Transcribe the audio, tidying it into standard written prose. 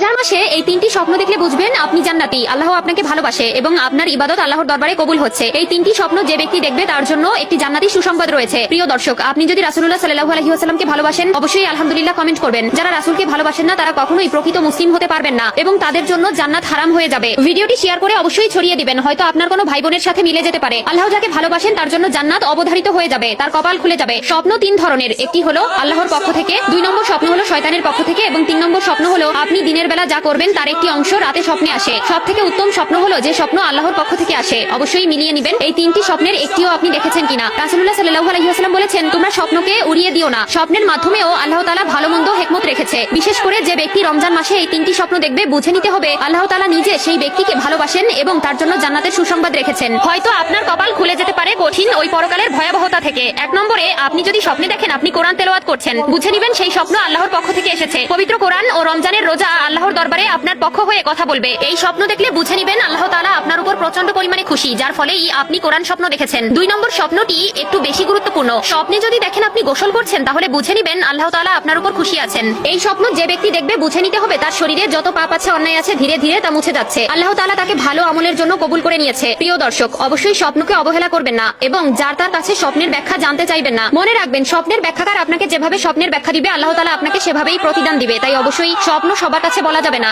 রমজান মাসে এই তিনটি স্বপ্ন দেখলে বুঝবেন আপনি জান্নাতি, আল্লাহ আপনাকে ভালোবাসে এবং আপনার ইবাদত আল্লাহর দরবারে কবুল হচ্ছে। এই তিনটি স্বপ্ন যে ব্যক্তি দেখবে তার জন্য একটি জান্নাতি সুসংবাদ রয়েছে। প্রিয় দর্শক, আপনি যদি রাসূলুল্লাহ সাল্লাল্লাহু আলাইহি ওয়াসাল্লামকে ভালোবাসেন অবশ্যই আলহামদুলিল্লাহ কমেন্ট করবেন। যারা রাসূলকে ভালোবাসেন না তারা কখনোই প্রকৃত মুসলিম হতে পারবেন না এবং তাদের জন্য জান্নাত হারাম হয়ে যাবে। ভিডিওটি শেয়ার করে অবশ্যই ছড়িয়ে দিবেন, হয়তো আপনার কোনো ভাই বোনের সাথে মিলে যেতে পারে। আল্লাহ যাকে ভালোবাসেন তার জন্য জান্নাত অবধারিত হয়ে যাবে, তার কপাল খুলে যাবে। স্বপ্ন তিন ধরনের, একটি হলো আল্লাহর পক্ষ থেকে, 2 নম্বর স্বপ্ন হলো শয়তানের পক্ষ থেকে এবং 3 নম্বর স্বপ্ন হলো আপনি দিনের বেলা যা করবেন তার একটি অংশ রাতে স্বপ্নে আসে। সব থেকে উত্তম স্বপ্ন হলো যে স্বপ্ন আল্লাহর পক্ষ থেকে আসে। অবশ্যই মিলিয়ে নেবেন এই তিনটি স্বপ্নের একটিও আপনি দেখেছেন কিনা। রাসূলুল্লাহ সাল্লাল্লাহু আলাইহি ওয়াসাল্লাম বলেছেন, তোমরা স্বপ্নকে উড়িয়ে দিও না, স্বপ্নের মাধ্যমেও আল্লাহ তাআলা ভালো মন্দ হিকমত রেখেছে। বিশেষ করে যে ব্যক্তি রমজান মাসে এই তিনটি স্বপ্ন দেখবে বুঝে নিতে হবে আল্লাহ তাআলা নিজে সেই ব্যক্তিকে ভালোবাসেন এবং তার জন্য জান্নাতের সুসংবাদ রেখেছেন। হয়তো আপনার কপাল খুলে যেতে পারে কঠিন ওই পরকালের ভয়াবহতা থেকে। 1 নম্বরে, আপনি যদি স্বপ্নে দেখেন আপনি কোরআন তেলাওয়াত করছেন, বুঝে নিবেন সেই স্বপ্ন আল্লাহর পক্ষ থেকে এসেছে। পবিত্র কোরআন ও রমজানের রোজা আল্লাহর দরবারে আপনার পক্ষ হয়ে কথা বলবে। এই স্বপ্ন দেখলে বুঝে নিবেন আল্লাহ তাআলা আপনার উপর প্রচন্ড পরিমাণে খুশি, যার ফলেই আপনি কোরআন স্বপ্ন দেখেছেন। 2 নম্বর স্বপ্নটি একটু বেশি গুরুত্বপূর্ণ। স্বপ্নে যদি দেখেন আপনি গোসল করছেন তাহলে বুঝে নিবেন আল্লাহ তাআলা আপনার উপর খুশি আছেন। এই স্বপ্ন যে ব্যক্তি দেখবে বুঝে নিতে হবে তার শরীরে যত পাপ আছে, অন্যায় আছে, ধীরে ধীরে তা মুছে যাচ্ছে। আল্লাহ তাআলা তাকে ভালো আমলের জন্য কবুল করে নিয়েছে। প্রিয় দর্শক, অবশ্যই স্বপ্নকে অবহেলা করবেন না এবং যার তার কাছে স্বপ্নের ব্যাখ্যা জানতে চাইবেন না। মনে রাখবেন, স্বপ্নের ব্যাখ্যাকার আপনাকে যেভাবে স্বপ্নের ব্যাখ্যা দিবে আল্লাহ তাআলা আপনাকে সেভাবেই প্রতিদান দিবে। তাই অবশ্যই স্বপ্ন সবার কাছে বলা যাবে না।